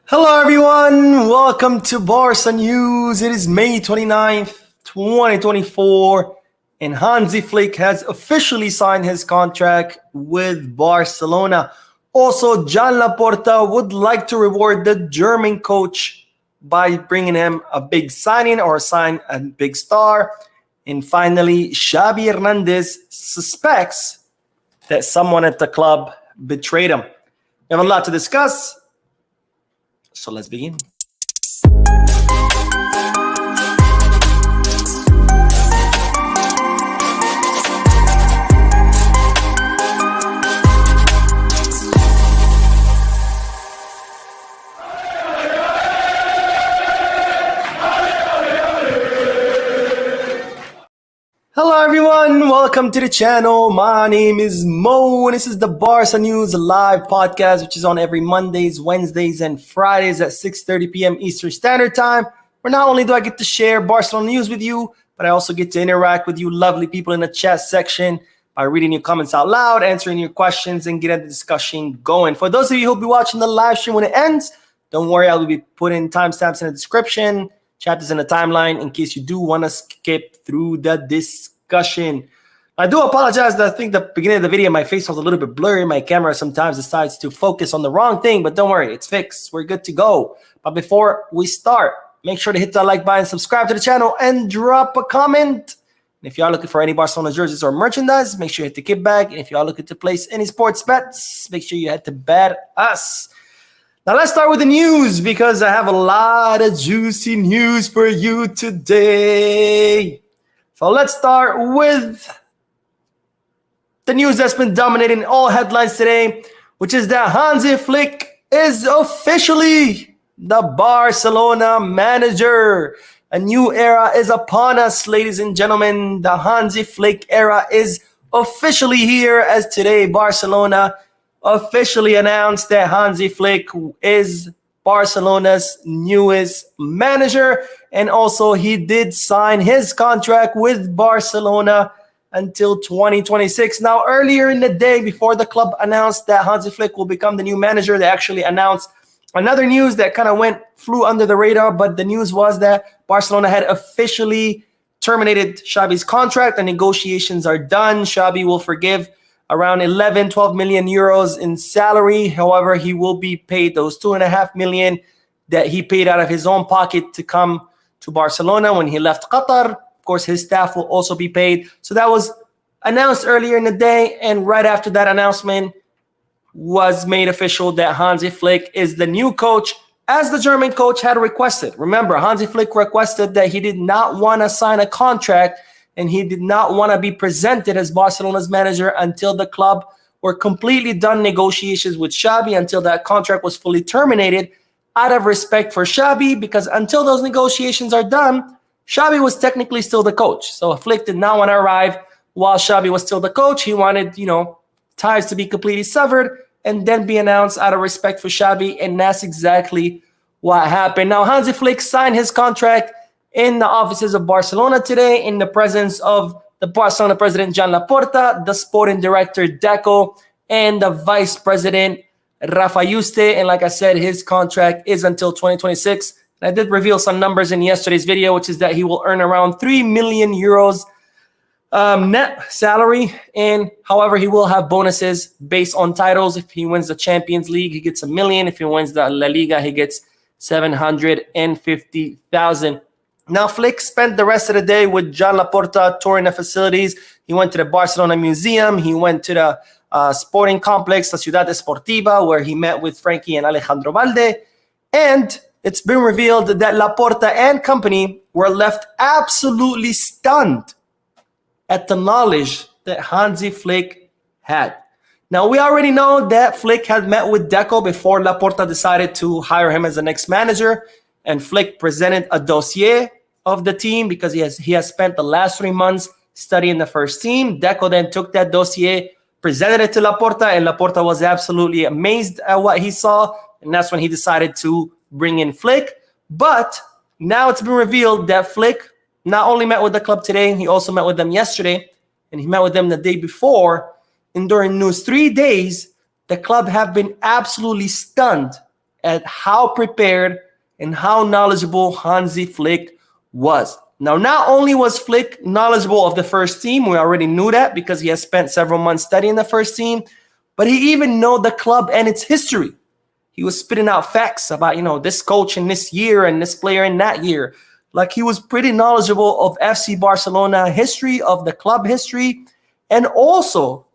Hello everyone, welcome to Barca News. It is May 29th, 2024, and Hansi Flick has officially signed his contract with Barcelona. Also, Joan Laporta would like to reward the German coach by bringing him a big signing or sign a big star. And finally, Xavi Hernandez suspects that someone at the club betrayed him. We have a lot to discuss. So let's begin. Hello everyone, welcome to the channel. My name is Mo and this is the Barca News live podcast, which is on every Mondays, Wednesdays, and Fridays at 6:30 p.m. Eastern Standard Time, where not only do I get to share Barcelona news with you, but I also get to interact with you lovely people in the chat section by reading your comments out loud, answering your questions, and getting the discussion going. For those of you who'll be watching the live stream when it ends, don't worry, I will be putting timestamps in the description, chapters in the timeline, in case you do want to skip through the discussion. I do apologize that I think the beginning of the video, my face was a little bit blurry. My camera sometimes decides to focus on the wrong thing, but don't worry, it's fixed. We're good to go. But before we start, make sure to hit that like button, subscribe to the channel, and drop a comment. And if you are looking for any Barcelona jerseys or merchandise, make sure you hit the kit bag. And if you are looking to place any sports bets, make sure you head to Bet Us. Now let's start with the news because I have a lot of juicy news for you today. So let's start with the news that's been dominating all headlines today, which is that Hansi Flick is officially the Barcelona manager. A new era is upon us, ladies and gentlemen. The Hansi Flick era is officially here, as today Barcelona officially announced that Hansi Flick is Barcelona's newest manager, and also he did sign his contract with Barcelona until 2026. Now, earlier in the day, before the club announced that Hansi Flick will become the new manager, they actually announced another news that kind of flew under the radar, but the news was that Barcelona had officially terminated Xavi's contract. The negotiations are done. Xavi will forgive around 12 million euros in salary. However, he will be paid those 2.5 million that he paid out of his own pocket to come to Barcelona when he left Qatar. Of course, his staff will also be paid. So that was announced earlier in the day. And right after that announcement was made official that Hansi Flick is the new coach, as the German coach had requested. Remember, Hansi Flick requested that he did not want to sign a contract and he did not want to be presented as Barcelona's manager until the club were completely done negotiations with Xavi, until that contract was fully terminated, out of respect for Xavi, because until those negotiations are done, Xavi was technically still the coach. So Flick did not want to arrive while Xavi was still the coach. He wanted, ties to be completely severed and then be announced out of respect for Xavi, and that's exactly what happened. Now, Hansi Flick signed his contract in the offices of Barcelona today in the presence of the Barcelona president, Joan Laporta, the sporting director, Deco, and the vice president, Rafa Yuste. And like I said, his contract is until 2026. And I did reveal some numbers in yesterday's video, which is that he will earn around 3 million euros net salary. And however, he will have bonuses based on titles. If he wins the Champions League, he gets $1 million. If he wins the La Liga, he gets 750,000. Now, Flick spent the rest of the day with Joan Laporta touring the facilities. He went to the Barcelona Museum. He went to the sporting complex, La Ciudad Deportiva, where he met with Frankie and Alejandro Valde. And it's been revealed that Laporta and company were left absolutely stunned at the knowledge that Hansi Flick had. Now, we already know that Flick had met with Deco before Laporta decided to hire him as the next manager. And Flick presented a dossier of the team because he has spent the last 3 months studying the first team. Deco then took that dossier, presented it to Laporta, and Laporta was absolutely amazed at what he saw. And that's when he decided to bring in Flick. But now it's been revealed that Flick not only met with the club today, he also met with them yesterday, and he met with them the day before. And during those 3 days, the club have been absolutely stunned at how prepared and how knowledgeable Hansi Flick was. Now, not only was Flick knowledgeable of the first team, we already knew that because he has spent several months studying the first team, but he even knew the club and its history. He was spitting out facts about, this coach in this year and this player in that year. Like, he was pretty knowledgeable of FC Barcelona history, of the club history, and also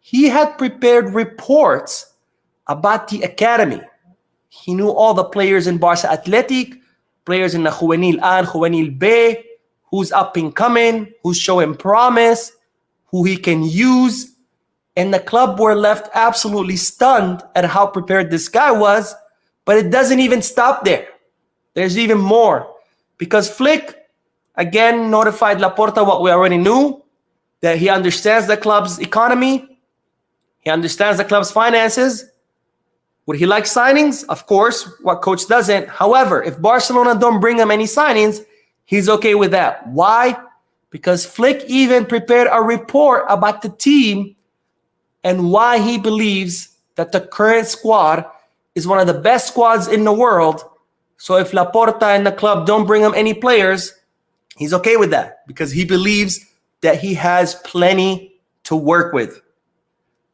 he had prepared reports about the academy. He knew all the players in Barca Athletic, players in the Juvenil A and Juvenil B, who's up and coming, who's showing promise, who he can use. And the club were left absolutely stunned at how prepared this guy was. But it doesn't even stop there. There's even more. Because Flick, again, notified Laporta what we already knew, that he understands the club's economy. He understands the club's finances. Would he like signings? Of course. What coach doesn't? However, if Barcelona don't bring him any signings, he's okay with that. Why? Because Flick even prepared a report about the team and why he believes that the current squad is one of the best squads in the world. So if Laporta and the club don't bring him any players, he's okay with that because he believes that he has plenty to work with.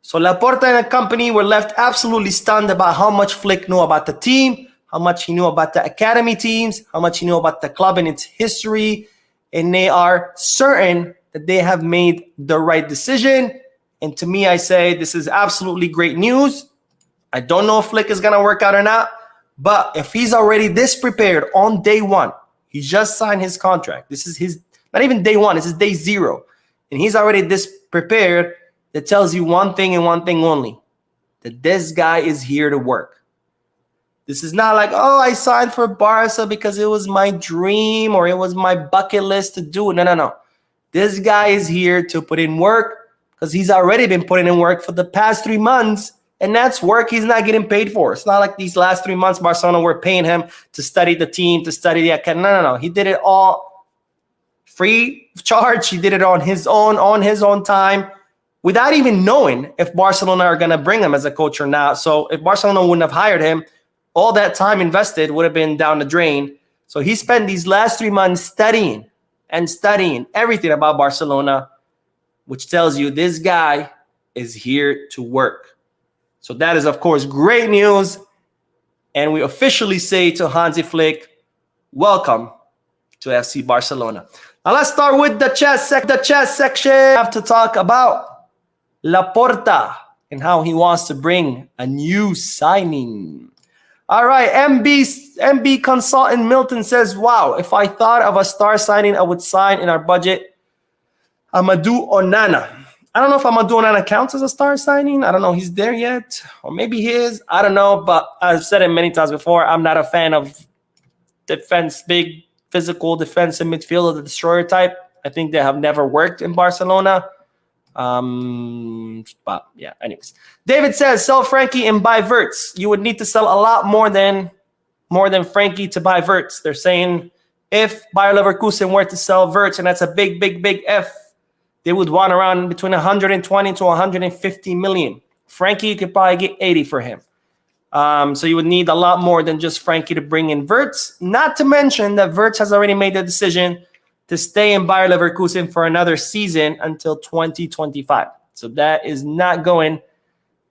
So Laporta and Company were left absolutely stunned about how much Flick knew about the team, how much he knew about the academy teams, how much he knew about the club and its history. And they are certain that they have made the right decision. And to me, I say this is absolutely great news. I don't know if Flick is going to work out or not. But if he's already this prepared on day one, he just signed his contract. This is his, not even day one, this is day 0. And he's already this prepared. That tells you one thing and one thing only, that this guy is here to work. This is not like, oh, I signed for Barca because it was my dream or it was my bucket list to do it. No. This guy is here to put in work because he's already been putting in work for the past 3 months, and that's work he's not getting paid for. It's not like these last 3 months Barcelona were paying him to study the team, to study the academy. No. He did it all free of charge. He did it on his own time, without even knowing if Barcelona are going to bring him as a coach or not. So if Barcelona wouldn't have hired him, all that time invested would have been down the drain. So he spent these last 3 months studying everything about Barcelona, which tells you this guy is here to work. So that is, of course, great news. And we officially say to Hansi Flick, welcome to FC Barcelona. Now let's start with the chat section. I have to talk about Laporta and how he wants to bring a new signing. All right, MB consultant Milton says, wow, if I thought of a star signing, I would sign in our budget Amadou Onana. I don't know if Amadou Onana counts as a star signing. I don't know he's there yet, or maybe he is. I don't know, but I've said it many times before. I'm not a fan of big physical defensive midfielder, the destroyer type. I think they have never worked in Barcelona. But yeah, anyways. David says, sell Frankie and buy Verts. You would need to sell a lot more than Frankie to buy Verts. They're saying if Bayer Leverkusen were to sell Verts, and that's a big F, they would want around between 120 to 150 million. Frankie, you could probably get 80 for him. So you would need a lot more than just Frankie to bring in Verts. Not to mention that Verts has already made the decision to stay in Bayer Leverkusen for another season until 2025. So that is not going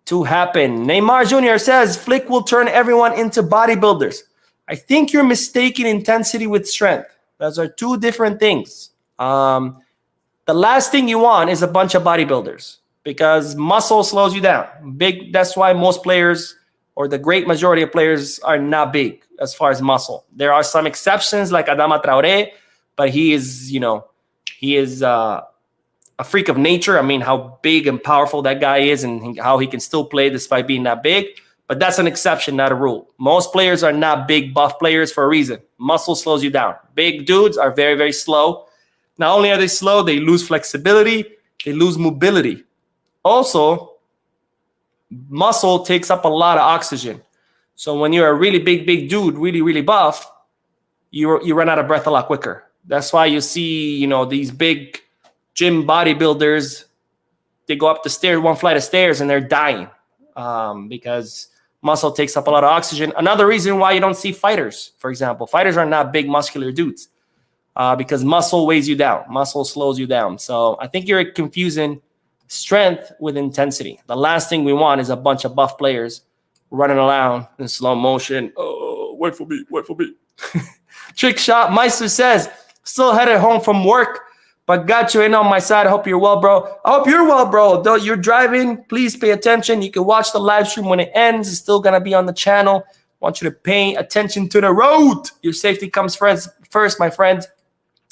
to happen. Neymar Jr. says, Flick will turn everyone into bodybuilders. I think you're mistaking intensity with strength. Those are two different things. The last thing you want is a bunch of bodybuilders because muscle slows you down. That's why most players, or the great majority of players, are not big as far as muscle. There are some exceptions like Adama Traoré, but he is a freak of nature. I mean, how big and powerful that guy is and how he can still play despite being that big. But that's an exception, not a rule. Most players are not big, buff players for a reason. Muscle slows you down. Big dudes are very, very slow. Not only are they slow, they lose flexibility, they lose mobility. Also, muscle takes up a lot of oxygen. So when you're a really big dude, really, really buff, you run out of breath a lot quicker. That's why you see, these big gym bodybuilders, they go up the stairs, one flight of stairs, and they're dying because Muscle takes up a lot of oxygen. Another reason why you don't see fighters, for example. Fighters are not big muscular dudes because muscle weighs you down. Muscle slows you down. So I think you're confusing strength with intensity. The last thing we want is a bunch of buff players running around in slow motion. Oh, wait for me. Trick shot. Meister says, still headed home from work, but got you in on my side. I hope you're well, bro. I hope you're well, bro. Though you're driving, please pay attention. You can watch the live stream when it ends. It's still going to be on the channel. I want you to pay attention to the road. Your safety comes first, my friend.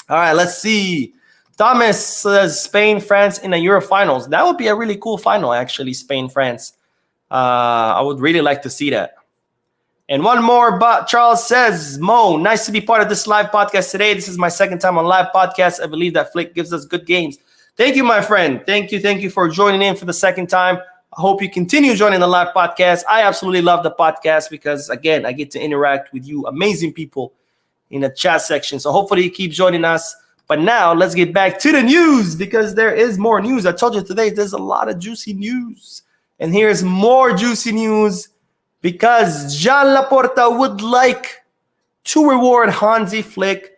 All right, let's see. Thomas says Spain, France in the Euro finals. That would be a really cool final, actually, Spain, France. I would really like to see that. And one more, but Charles says, Mo, nice to be part of this live podcast today. This is my second time on live podcast. I believe that Flick gives us good games. Thank you, my friend. Thank you for joining in for the second time. I hope you continue joining the live podcast. I absolutely love the podcast because, again, I get to interact with you amazing people in the chat section. So hopefully you keep joining us. But now let's get back to the news because there is more news. I told you today there's a lot of juicy news. And here's more juicy news because Joan Laporta would like to reward Hansi Flick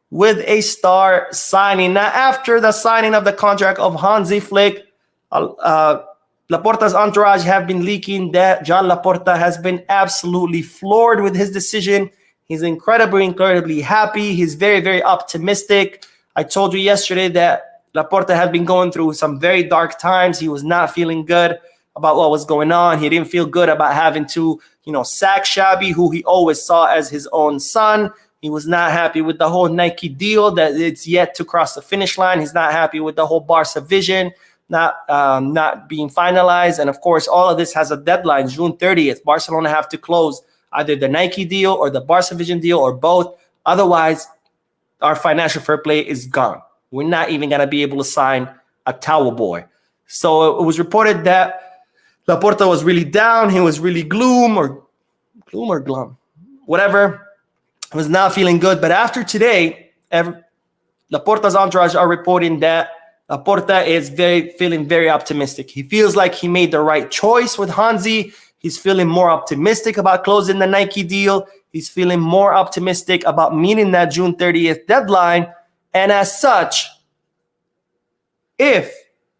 with a star signing. Now, after the signing of the contract of Hansi Flick, Laporta's entourage have been leaking that Joan Laporta has been absolutely floored with his decision. He's incredibly happy. He's very, very optimistic. I told you yesterday that Laporta had been going through some very dark times. He was not feeling good about what was going on. He didn't feel good about having to, sack Xavi, who he always saw as his own son. He was not happy with the whole Nike deal that it's yet to cross the finish line. He's not happy with the whole Barca vision not being finalized. And of course, all of this has a deadline, June 30th. Barcelona have to close either the Nike deal or the Barca vision deal or both. Otherwise, our financial fair play is gone. We're not even going to be able to sign a towel boy. So it was reported that Laporta was really down. He was really glum or glum, whatever. He was not feeling good. But after today, Laporta's entourage are reporting that Laporta is feeling very optimistic. He feels like he made the right choice with Hansi. He's feeling more optimistic about closing the Nike deal. He's feeling more optimistic about meeting that June 30th deadline. And as such, if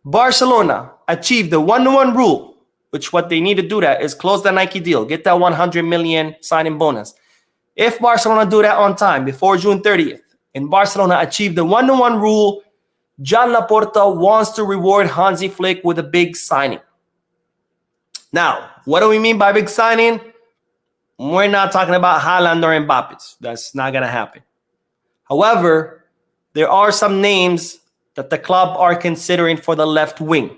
Barcelona achieve the 1-to-1 rule, which what they need to do that is close the Nike deal, get that 100 million signing bonus. If Barcelona do that on time before June 30th, and Barcelona achieve the 1-to-1 rule, Joan Laporta wants to reward Hansi Flick with a big signing. Now, what do we mean by big signing? We're not talking about Haaland or Mbappe. That's not going to happen. However, there are some names that the club are considering for the left wing.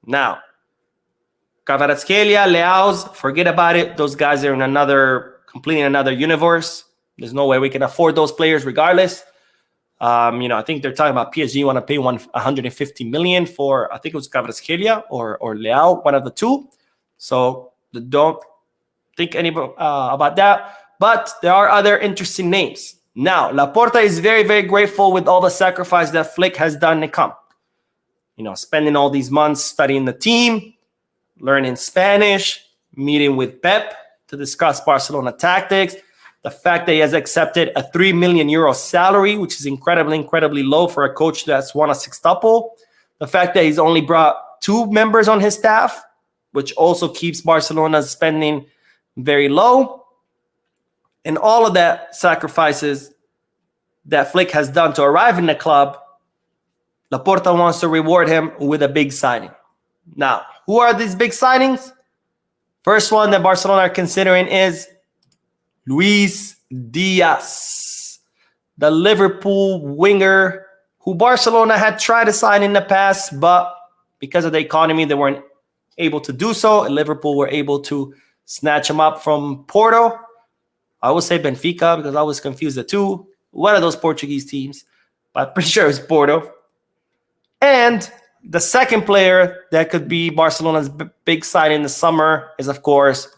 Now, Kvaratskhelia, Leao's, forget about it. Those guys are in completely another universe. There's no way we can afford those players regardless. I think they're talking about PSG want to pay 150 million for, I think it was Kvaratskhelia or Leao, one of the two. So don't think about that. But there are other interesting names. Now, Laporta is very, very grateful with all the sacrifice that Flick has done to come. Spending all these months studying the team, learning Spanish, meeting with Pep to discuss Barcelona tactics, the fact that he has accepted a 3 million euro salary, which is incredibly low for a coach that's won a sextuple, the fact that he's only brought 2 members on his staff, which also keeps Barcelona's spending very low, and all of that sacrifices that Flick has done to arrive in the club, Laporta wants to reward him with a big signing. Now, who are these big signings? First one that Barcelona are considering is Luis Diaz, the Liverpool winger who Barcelona had tried to sign in the past, but because of the economy, they weren't able to do so. And Liverpool were able to snatch him up from Porto. I would say Benfica because I was confused the two. One of those Portuguese teams, but I'm pretty sure it's Porto. And the second player that could be Barcelona's big signing in the summer is, of course,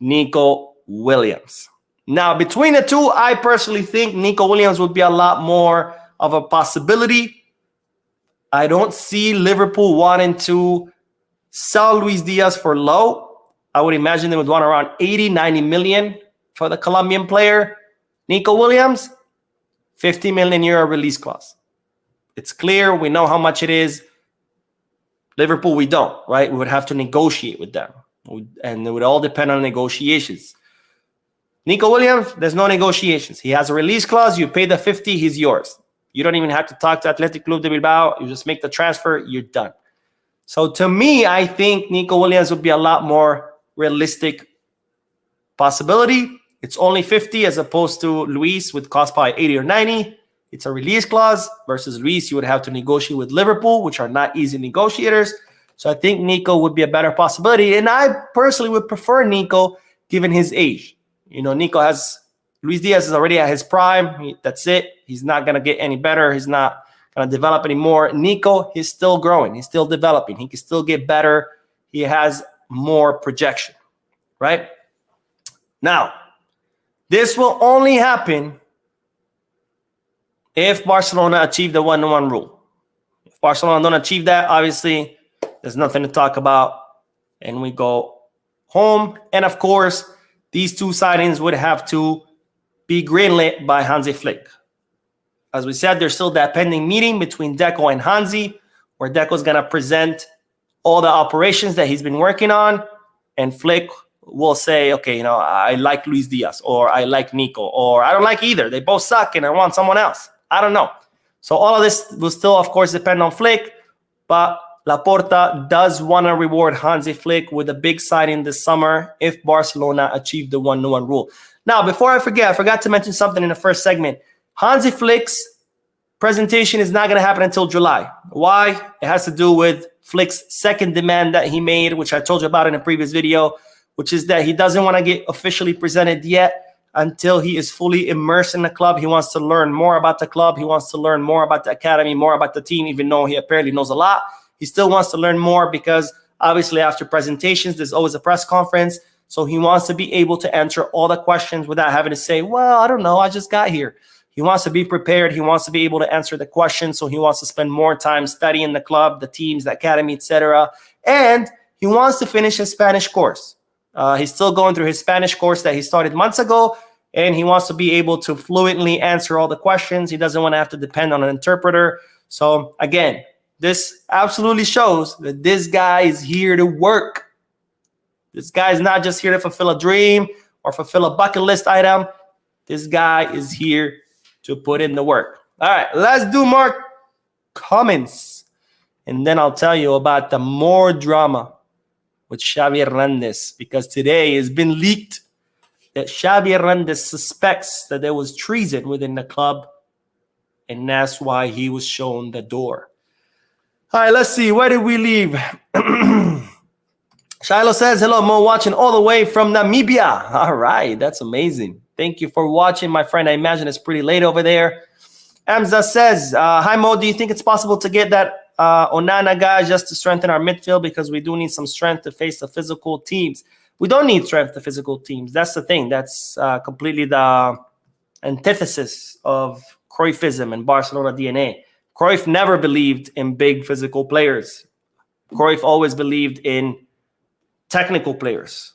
Nico Williams. Now, between the two, I personally think Nico Williams would be a lot more of a possibility. I don't see Liverpool wanting to sell Luis Diaz for low. I would imagine they would want around 80, 90 million for the Colombian player. Nico Williams, 50 million euro release clause. It's clear. We know how much it is. Liverpool, we don't, right? We would have to negotiate with them. And it would all depend on negotiations. Nico Williams, there's no negotiations. He has a release clause. You pay the 50, he's yours. You don't even have to talk to Athletic Club de Bilbao. You just make the transfer, you're done. So to me, I think Nico Williams would be a lot more realistic possibility. It's only 50 as opposed to Luis with cost by 80 or 90. It's a release clause versus Luis. You would have to negotiate with Liverpool, which are not easy negotiators. So I think Nico would be a better possibility. And I personally would prefer Nico given his age. Luis Diaz is already at his prime. That's it. He's not going to get any better. He's not going to develop anymore. Nico, he's still growing. He's still developing. He can still get better. He has more projection, right? Now, this will only happen if Barcelona achieve the 1-1 rule. If Barcelona don't achieve that, obviously, there's nothing to talk about. And we go home. And of course, these two signings would have to be greenlit by Hansi Flick. As we said, there's still that pending meeting between Deco and Hansi, where Deco's going to present all the operations that he's been working on. And Flick will say, okay, I like Luis Diaz, or I like Nico, or I don't like either. They both suck and I want someone else. I don't know. So all of this will still, of course, depend on Flick. But Laporta does want to reward Hansi Flick with a big signing this summer if Barcelona achieve the 1-1 rule. Now, before I forgot to mention something in the first segment. Hansi Flick's presentation is not going to happen until July. Why? It has to do with Flick's second demand that he made, which I told you about in a previous video, which is that he doesn't want to get officially presented yet until he is fully immersed in the club. He wants to learn more about the club. He wants to learn more about the academy, more about the team, even though he apparently knows a lot. He still wants to learn more because obviously after presentations, there's always a press conference. So he wants to be able to answer all the questions without having to say, well, I don't know, I just got here. He wants to be prepared. He wants to be able to answer the questions. So he wants to spend more time studying the club, the teams, the academy, etc. And he wants to finish his Spanish course. He's still going through his Spanish course that he started months ago, and he wants to be able to fluently answer all the questions. He doesn't want to have to depend on an interpreter. So again, this absolutely shows that this guy is here to work. This guy is not just here to fulfill a dream or fulfill a bucket list item. This guy is here to put in the work. All right, let's do more comments. And then I'll tell you about the more drama with Xavi Hernandez, because today has been leaked that Xavi Hernandez suspects that there was treason within the club, and that's why he was shown the door. All right, let's see. Where did we leave? Shiloh says, hello, Mo, watching all the way from Namibia. All right, that's amazing. Thank you for watching, my friend. I imagine it's pretty late over there. Amza says, hi, Mo, do you think it's possible to get that Onana guy just to strengthen our midfield, because we do need some strength to face the physical teams? We don't need strength to physical teams. That's the thing. That's completely the antithesis of Cruyffism and Barcelona DNA. Cruyff never believed in big physical players. Cruyff always believed in technical players.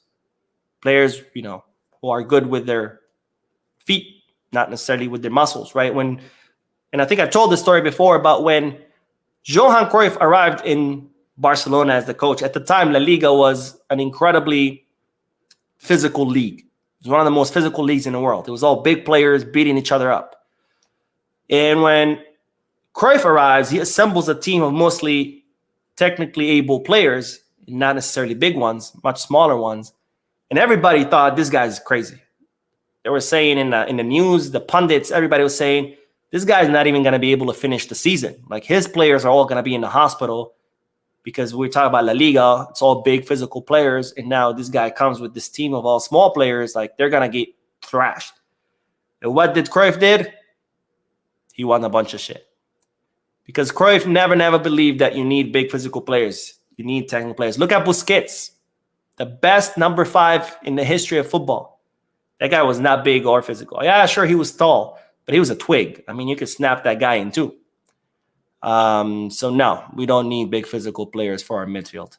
Players, who are good with their feet, not necessarily with their muscles, right? And I think I told the story before about when Johan Cruyff arrived in Barcelona as the coach. At the time, La Liga was an incredibly physical league. It was one of the most physical leagues in the world. It was all big players beating each other up. And when Cruyff arrives, he assembles a team of mostly technically able players, not necessarily big ones, much smaller ones. And everybody thought this guy's crazy. They were saying in the news, the pundits, everybody was saying, this guy's not even going to be able to finish the season. Like, his players are all going to be in the hospital, because we're talking about La Liga. It's all big physical players. And now this guy comes with this team of all small players. Like, they're going to get thrashed. And what did Cruyff did? He won a bunch of shit. Because Cruyff never believed that you need big physical players. You need technical players. Look at Busquets, the best number 5 in the history of football. That guy was not big or physical. Yeah, sure, he was tall, but he was a twig. I mean, you could snap that guy in two. So no, we don't need big physical players for our midfield.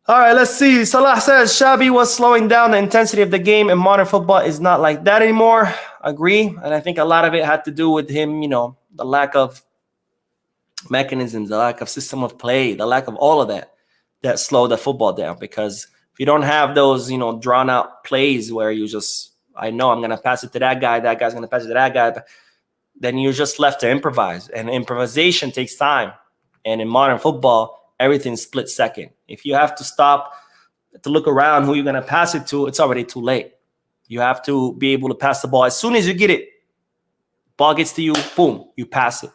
All right, let's see. Salah says Xavi was slowing down the intensity of the game, and modern football is not like that anymore. Agree. And I think a lot of it had to do with him, the lack of mechanisms, the lack of system of play, the lack of all of that slowed the football down. Because if you don't have those, drawn out plays where you just, I know I'm going to pass it to that guy's going to pass it to that guy, but then you're just left to improvise. And improvisation takes time. And in modern football, everything's split second. If you have to stop to look around who you're going to pass it to, it's already too late. You have to be able to pass the ball. As soon as you get it, ball gets to you, boom, you pass it.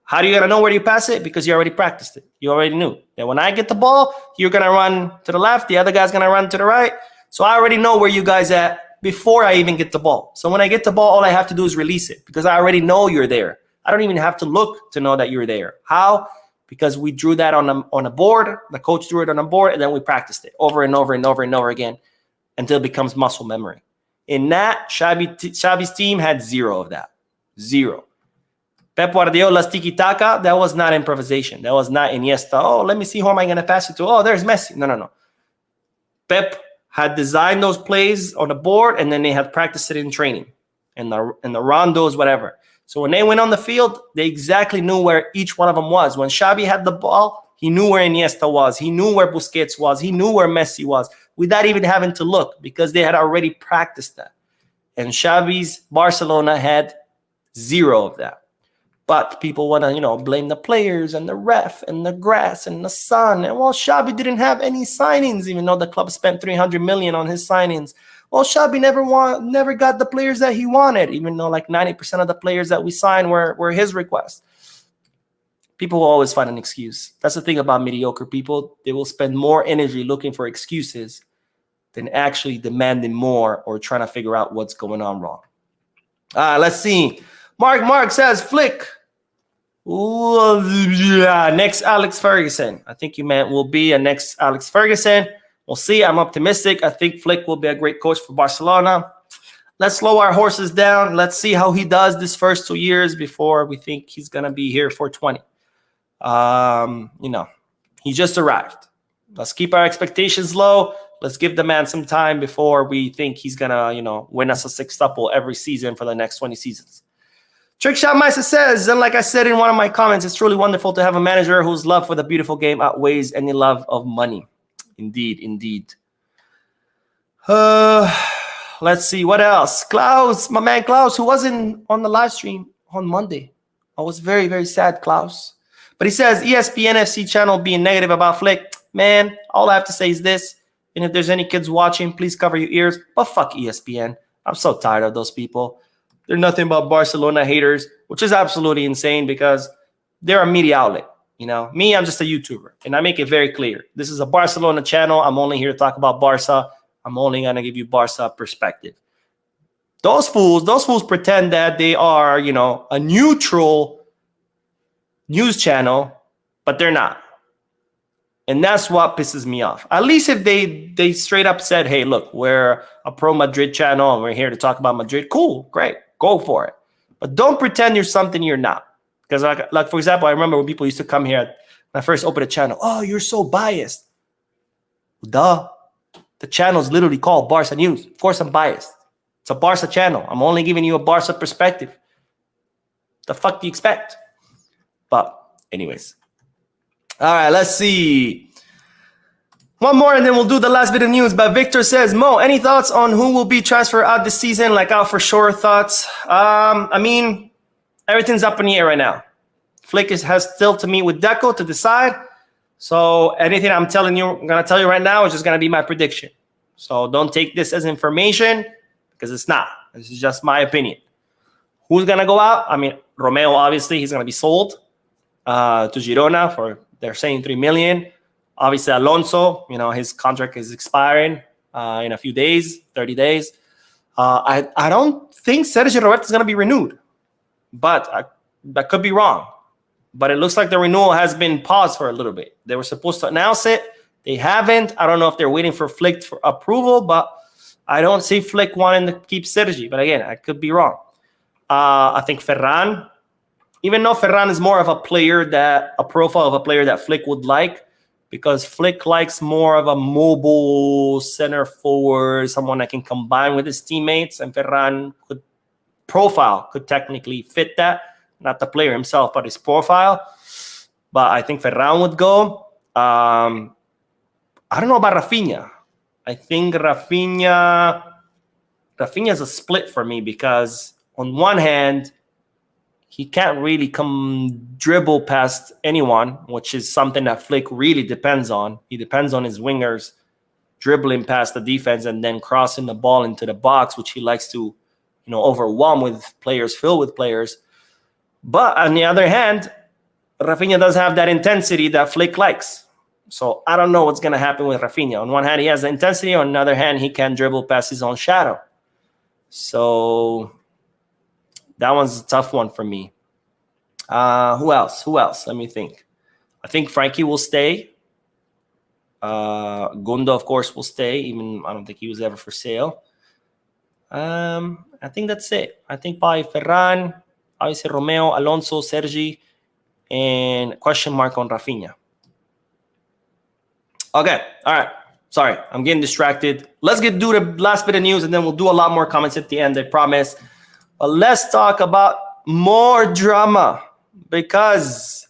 How are you going to know where you pass it? Because you already practiced it. You already knew that when I get the ball, you're going to run to the left. The other guy's going to run to the right. So I already know where you guys at before I even get the ball. So when I get the ball, all I have to do is release it because I already know you're there. I don't even have to look to know that you're there. How? Because we drew that on a board. The coach drew it on a board, and then we practiced it over and over and over and over again until it becomes muscle memory. In that, Xavi's team had zero of that. Zero. Pep Guardiola's tiki-taka, that was not improvisation. That was not Iniesta. Oh, let me see who am I going to pass it to. Oh, there's Messi. No. Pep had designed those plays on the board, and then they had practiced it in training, and the rondos, whatever. So when they went on the field, they exactly knew where each one of them was. When Xavi had the ball, he knew where Iniesta was. He knew where Busquets was. He knew where Messi was without even having to look because they had already practiced that. And Xavi's Barcelona had zero of that. But people want to, blame the players and the ref and the grass and the sun. And, well, Xavi didn't have any signings, even though the club spent $300 million on his signings. Well, Xavi never got the players that he wanted, even though like 90% of the players that we signed were his request. People will always find an excuse. That's the thing about mediocre people. They will spend more energy looking for excuses than actually demanding more or trying to figure out what's going on wrong. Let's see. Mark says, Flick. Ooh, yeah, next Alex Ferguson. I think you meant will be a next Alex Ferguson. We'll see. I'm optimistic. I think Flick will be a great coach for Barcelona. Let's slow our horses down. Let's see how he does this first 2 years before we think he's going to be here for 20. He just arrived. Let's keep our expectations low. Let's give the man some time before we think he's going to, win us a sextuple every season for the next 20 seasons. Trickshot Meister says, and like I said in one of my comments, it's truly wonderful to have a manager whose love for the beautiful game outweighs any love of money. Indeed. Let's see. What else? Klaus, my man Klaus, who wasn't on the live stream on Monday. I was very, very sad, Klaus. But he says, ESPN FC channel being negative about Flick. Man, all I have to say is this. And if there's any kids watching, please cover your ears. But fuck ESPN. I'm so tired of those people. They're nothing but Barcelona haters, which is absolutely insane because they're a media outlet. Me, I'm just a YouTuber, and I make it very clear. This is a Barcelona channel. I'm only here to talk about Barca. I'm only going to give you Barca perspective. Those fools pretend that they are, a neutral news channel, but they're not. And that's what pisses me off. At least if they straight up said, hey, look, we're a pro-Madrid channel, and we're here to talk about Madrid. Cool, great. Go for it. But don't pretend you're something you're not. Because, like for example, I remember when people used to come here when I first opened a channel. Oh, you're so biased. Duh. The channel is literally called Barca News. Of course I'm biased. It's a Barca channel. I'm only giving you a Barca perspective. The fuck do you expect? But anyways. All right, let's see. One more and then we'll do the last bit of news. But Victor says, Mo, any thoughts on who will be transferred out this season? Like out for sure thoughts? Everything's up in the air right now. Flick has still to meet with Deco to decide. So anything I'm going to tell you right now is just going to be my prediction. So don't take this as information because it's not. This is just my opinion. Who's going to go out? Romeo, obviously, he's going to be sold to Girona for, they're saying $3 million. Obviously, Alonso, his contract is expiring in a few days, 30 days. I don't think Sergio Roberto is going to be renewed, but that could be wrong. But it looks like the renewal has been paused for a little bit. They were supposed to announce it. They haven't. I don't know if they're waiting for Flick for approval, but I don't see Flick wanting to keep Sergi. But again, I could be wrong. I think Ferran, even though Ferran is more of a profile of a player that Flick would like, because Flick likes more of a mobile center forward, someone that can combine with his teammates, and Ferran could technically fit that. Not the player himself, but his profile. But I think Ferran would go. I don't know about Rafinha. I think Rafinha is a split for me because on one hand, he can't really dribble past anyone, which is something that Flick really depends on. He depends on his wingers dribbling past the defense and then crossing the ball into the box, which he likes to, overwhelm with players, fill with players. But on the other hand, Rafinha does have that intensity that Flick likes. So I don't know what's going to happen with Rafinha. On one hand, he has the intensity. On the other hand, he can dribble past his own shadow. So that one's a tough one for me. Who else? Let me think. I think Frankie will stay. Gundo, of course, will stay. Even I don't think he was ever for sale. I think that's it. I think by Ferran, obviously Romeo, Alonso, Sergi, and question mark on Rafinha. Okay, all right. Sorry, I'm getting distracted. Let's do the last bit of news, and then we'll do a lot more comments at the end, I promise. But let's talk about more drama, because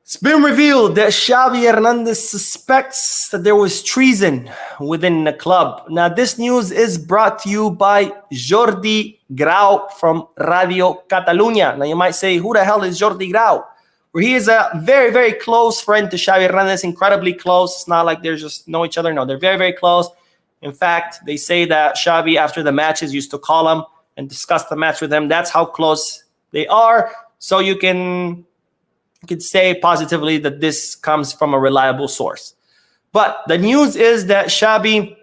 it's been revealed that Xavi Hernandez suspects that there was treason within the club. Now, this news is brought to you by Jordi Grau from Radio Catalunya. Now, you might say, who the hell is Jordi Grau? Well, he is a very, very close friend to Xavi Hernandez, incredibly close. It's not like they just know each other. No, they're very, very close. In fact, they say that Xavi, after the matches, used to call him and discuss the match with him. That's how close they are. So you can say positively that this comes from a reliable source. But the news is that Xavi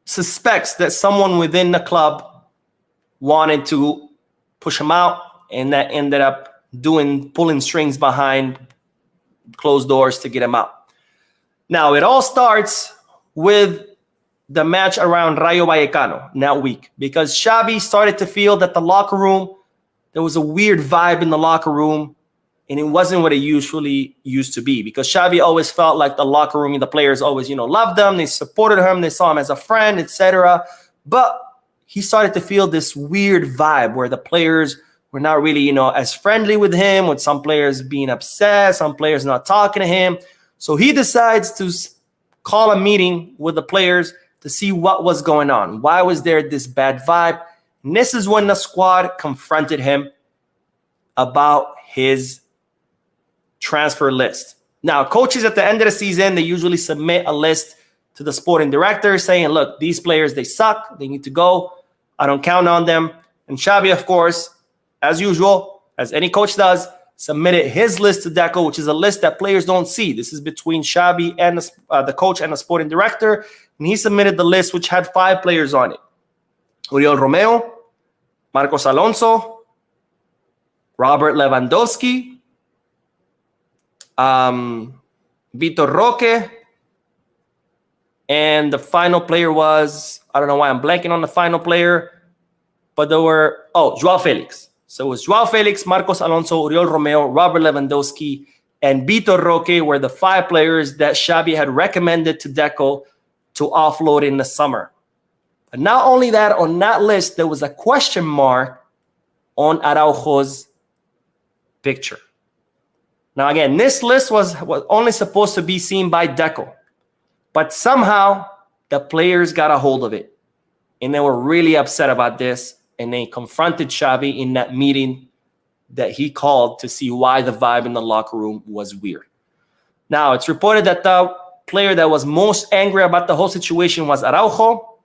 suspects that someone within the club wanted to push him out, and that ended up pulling strings behind closed doors to get him out. Now, it all starts with the match around Rayo Vallecano that week, because Xavi started to feel that the locker room, there was a weird vibe in the locker room, and it wasn't what it usually used to be, because Xavi always felt like the locker room and the players always, loved him, they supported him, they saw him as a friend, etc. But he started to feel this weird vibe where the players were not really, as friendly with him, with some players being upset, some players not talking to him. So he decides to call a meeting with the players to see what was going on. Why was there this bad vibe? And this is when the squad confronted him about his transfer list. Now, coaches at the end of the season, they usually submit a list to the sporting director saying, look, these players, they suck. They need to go. I don't count on them. And Xavi, of course, as usual, as any coach does, submitted his list to Deco, which is a list that players don't see. This is between Xavi and the coach and the sporting director. And he submitted the list, which had 5 players on it. Oriol Romeo, Marcos Alonso, Robert Lewandowski, Vitor Roque, and the final player was, I don't know why I'm blanking on the final player, but there were, Joao Felix. So it was Joao Felix, Marcos Alonso, Oriol Romeo, Robert Lewandowski, and Vitor Roque were the 5 players that Xavi had recommended to Deco to offload in the summer. But not only that, on that list, there was a question mark on Araujo's picture. Now, again, this list was only supposed to be seen by Deco, but somehow the players got a hold of it, and they were really upset about this. And they confronted Xavi in that meeting that he called to see why the vibe in the locker room was weird. Now, it's reported that the player that was most angry about the whole situation was Araujo.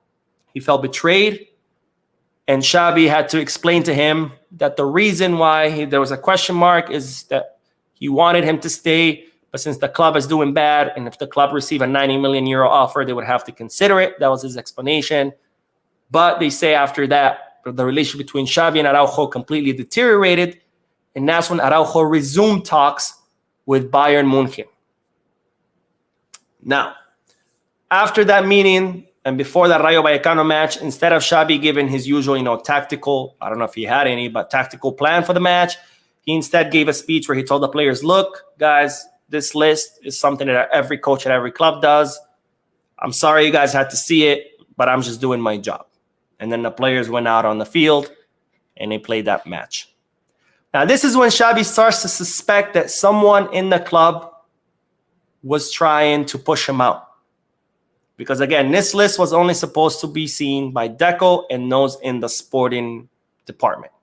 He felt betrayed. And Xavi had to explain to him that the reason why there was a question mark is that he wanted him to stay, but since the club is doing bad, and if the club received a 90 million euro offer, they would have to consider it. That was his explanation. But they say after that, the relationship between Xavi and Araujo completely deteriorated, and that's when Araujo resumed talks with Bayern Munich. Now, after that meeting and before that Rayo Vallecano match, instead of Xavi giving his usual, tactical, I don't know if he had any, but tactical plan for the match, He instead gave a speech where he told the players, look, guys, this list is something that every coach at every club does. I'm sorry you guys had to see it, but I'm just doing my job. And then the players went out on the field and they played that match. Now, this is when Xavi starts to suspect that someone in the club was trying to push him out. Because, again, this list was only supposed to be seen by Deco and those in the sporting department.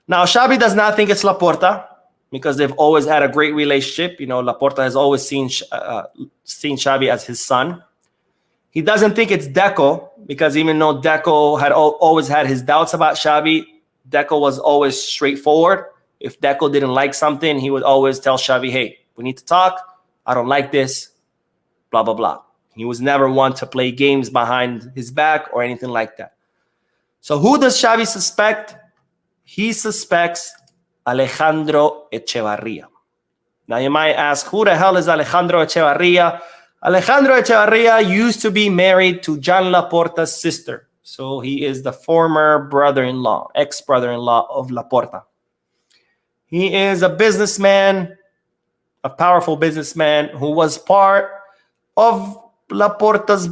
Now, Xavi does not think it's Laporta because they've always had a great relationship. You know, Laporta has always seen Xavi as his son. He doesn't think it's Deco because even though Deco had always had his doubts about Xavi, Deco was always straightforward. If Deco didn't like something, he would always tell Xavi, hey, we need to talk. I don't like this, blah, blah, blah. He was never one to play games behind his back or anything like that. So who does Xavi suspect? He suspects Alejandro Echevarria. Now you might ask, who the hell is Alejandro Echevarria? Alejandro Echevarria used to be married to Joan Laporta's sister. So he is the former brother-in-law, ex-brother-in-law of Laporta. He is a businessman, a powerful businessman who was part of Laporta's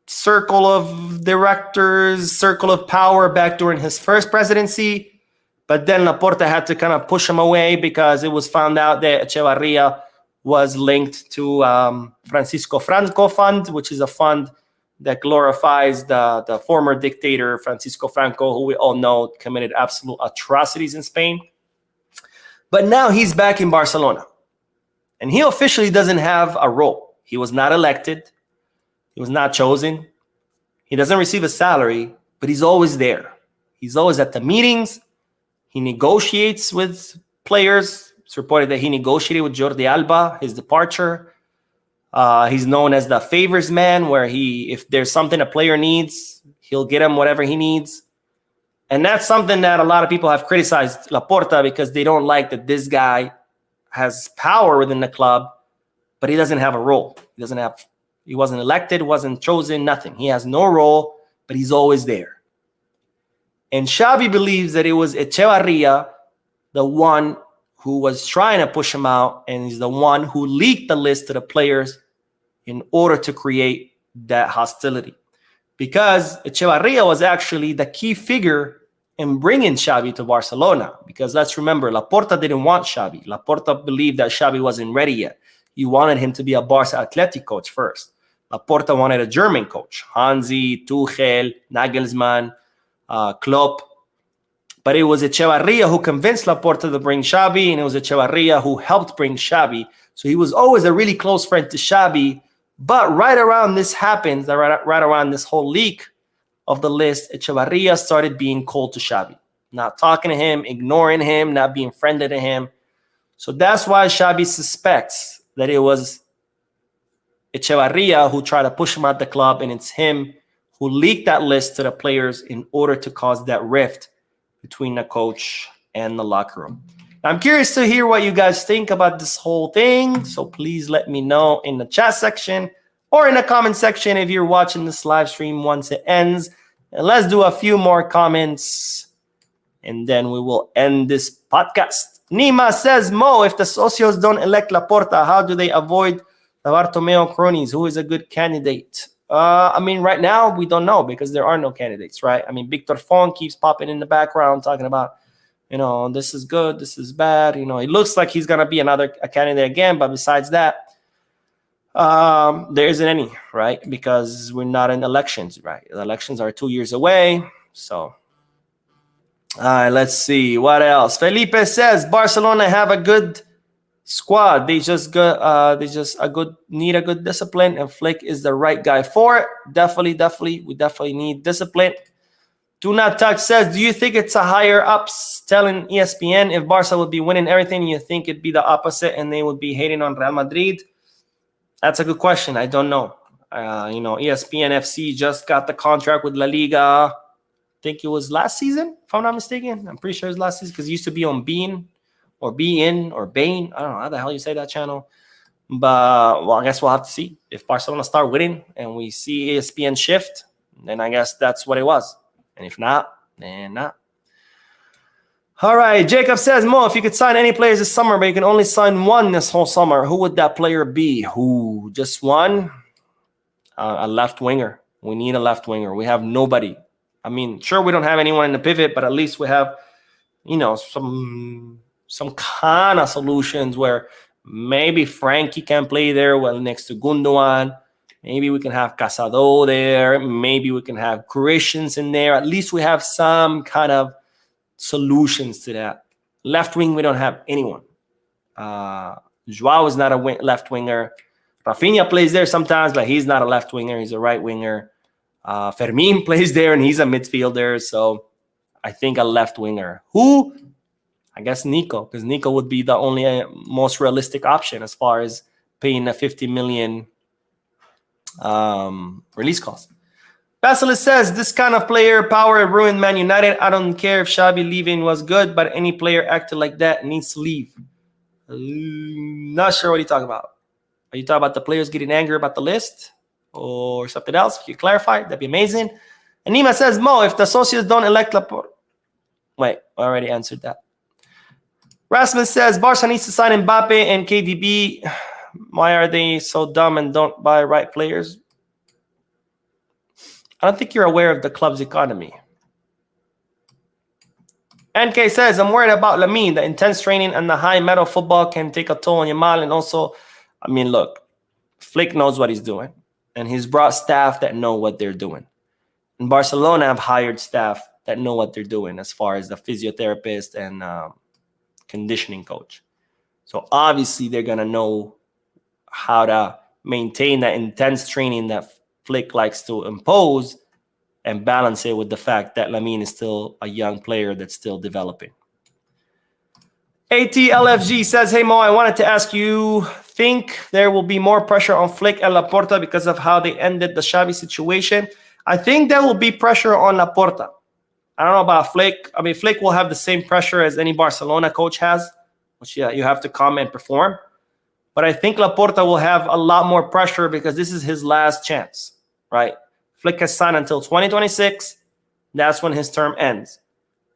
circle of directors, circle of power back during his first presidency. But then Laporta had to kind of push him away because it was found out that Echevarria was linked to Francisco Franco Fund, which is a fund that glorifies the former dictator Francisco Franco, who we all know committed absolute atrocities in Spain. But now he's back in Barcelona. And he officially doesn't have a role. He was not elected. He was not chosen. He doesn't receive a salary, but he's always there. He's always at the meetings. He negotiates with players. It's reported that he negotiated with Jordi Alba, his departure. He's known as the favors man, where if there's something a player needs, he'll get him whatever he needs. And that's something that a lot of people have criticized Laporta because they don't like that this guy has power within the club, but he doesn't have a role. He wasn't elected, wasn't chosen, nothing. He has no role, but he's always there. And Xavi believes that it was Echevarria, the one who was trying to push him out, and he's the one who leaked the list to the players in order to create that hostility. Because Echevarria was actually the key figure in bringing Xavi to Barcelona. Because let's remember, Laporta didn't want Xavi. Laporta believed that Xavi wasn't ready yet. He wanted him to be a Barca Athletic coach first. Laporta wanted a German coach, Hansi, Tuchel, Nagelsmann, Klopp. But it was Echevarria who convinced Laporta to bring Xavi, and it was Echevarria who helped bring Xavi. So he was always a really close friend to Xavi. But right around this happens, right around this whole leak of the list, Echevarria started being cold to Xavi, not talking to him, ignoring him, not being friendly to him. So that's why Xavi suspects that it was Echevarria who tried to push him out the club, and it's him who leaked that list to the players in order to cause that rift between the coach and the locker room. Now, I'm curious to hear what you guys think about this whole thing, so please let me know in the chat section or in the comment section if you're watching this live stream once it ends. And let's do a few more comments, and then we will end this podcast. Nima says, Mo, if the socios don't elect Laporta, how do they avoid the Bartomeu cronies? Who is a good candidate? I mean, right now, we don't know because there are no candidates, right? I mean, Victor Font keeps popping in the background talking about, this is good, this is bad. It looks like he's going to be a candidate again. But besides that, there isn't any, right? Because we're not in elections, right? The elections are 2 years away. So, all right, let's see. What else? Felipe says, Barcelona have a good squad. They just need a good discipline, and Flick is the right guy for it. Definitely. We definitely need discipline. Do Not Touch says, do you think it's a higher ups telling ESPN if Barca would be winning everything, you think it'd be the opposite and they would be hating on Real Madrid? That's a good question. I don't know. ESPN FC just got the contract with La Liga. I think it was last season, if I'm not mistaken. I'm pretty sure it was last season because it used to be on Bein or Bein or Bain. I don't know how the hell you say that channel. But, well, I guess we'll have to see. If Barcelona start winning and we see ESPN shift, then I guess that's what it was. And if not, then not. All right, Jacob says, Mo, if you could sign any players this summer, but you can only sign one this whole summer, who would that player be? Who? Just one? A left winger. We need a left winger. We have nobody. I mean, sure, we don't have anyone in the pivot, but at least we have, some kind of solutions where maybe Frankie can play there well next to Gundogan. Maybe we can have Casado there. Maybe we can have Christians in there. At least we have some kind of solutions to that. Left wing, we don't have anyone. Joao is not a left winger. Rafinha plays there sometimes, but he's not a left winger. He's a right winger. Fermin plays there, and he's a midfielder. So I think a left winger. Who? I guess Nico, because Nico would be the only most realistic option as far as paying a 50 million release cost. Basilisk says, this kind of player power ruined Man United. I don't care if Xavi leaving was good, but any player acted like that needs to leave. Not sure what you're talking about. Are you talking about the players getting angry about the list or something else? If you clarify, that'd be amazing. And Nima says, Mo, if the socios don't elect Laporta. Wait, I already answered that. Rasmus says, Barca needs to sign Mbappe and KDB. Why are they so dumb and don't buy right players? I don't think you're aware of the club's economy. NK says, I'm worried about Lamine. The intense training and the high metal football can take a toll on Yamal. And also, I mean, look, Flick knows what he's doing. And he's brought staff that know what they're doing. And Barcelona have hired staff that know what they're doing as far as the physiotherapist and conditioning coach. So obviously they're going to know how to maintain that intense training that Flick likes to impose and balance it with the fact that Lamine is still a young player that's still developing. ATLFG says, hey Mo, I wanted to ask you, think there will be more pressure on Flick and Laporta because of how they ended the Xavi situation? I think there will be pressure on Laporta. I don't know about Flick. I mean, Flick will have the same pressure as any Barcelona coach has, which you have to come and perform. But I think Laporta will have a lot more pressure because this is his last chance, right? Flick has signed until 2026. That's when his term ends.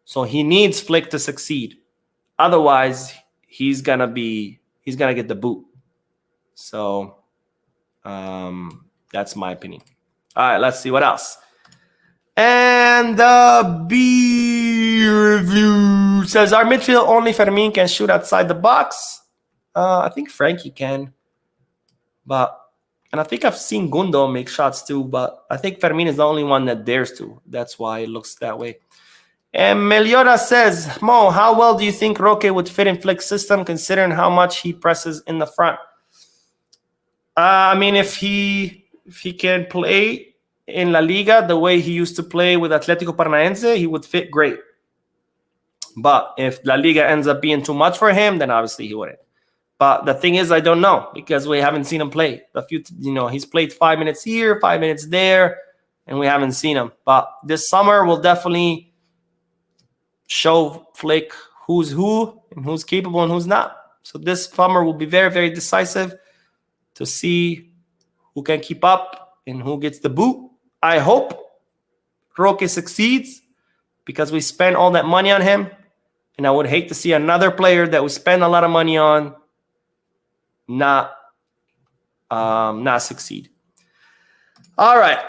So he needs Flick to succeed. Otherwise, he's gonna get the boot. So that's my opinion. All right, let's see what else. And the B review says, our midfield only Fermin can shoot outside the box. I think Frankie can. And I think I've seen Gundo make shots too, but I think Fermin is the only one that dares to. That's why it looks that way. And Meliora says, Mo, how well do you think Roque would fit in Flick's system considering how much he presses in the front? I mean, if he can play in La Liga the way he used to play with Atletico Paranaense, he would fit great. But if La Liga ends up being too much for him, then obviously he wouldn't. But the thing is, I don't know because we haven't seen him play. He's played 5 minutes here, 5 minutes there, and we haven't seen him. But this summer will definitely show Flick who's who and who's capable and who's not. So this summer will be very, very decisive to see who can keep up and who gets the boot. I hope Roque succeeds because we spent all that money on him, and I would hate to see another player that we spend a lot of money on not succeed. All right.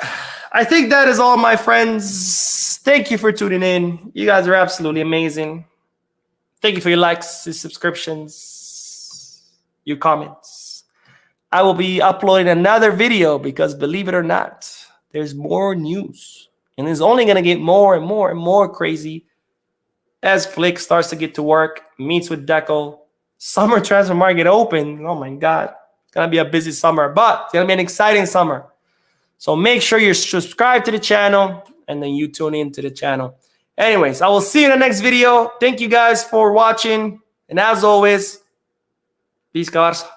I think that is all, my friends. Thank you for tuning in. You guys are absolutely amazing. Thank you for your likes, your subscriptions, your comments. I will be uploading another video because, believe it or not, there's more news. And it's only going to get more and more and more crazy as Flick starts to get to work, meets with Deco. Summer transfer market open. Oh, my God. It's going to be a busy summer, but it's going to be an exciting summer. So make sure you're subscribed to the channel and then you tune in to the channel. Anyways, I will see you in the next video. Thank you guys for watching. And as always, peace, Barca.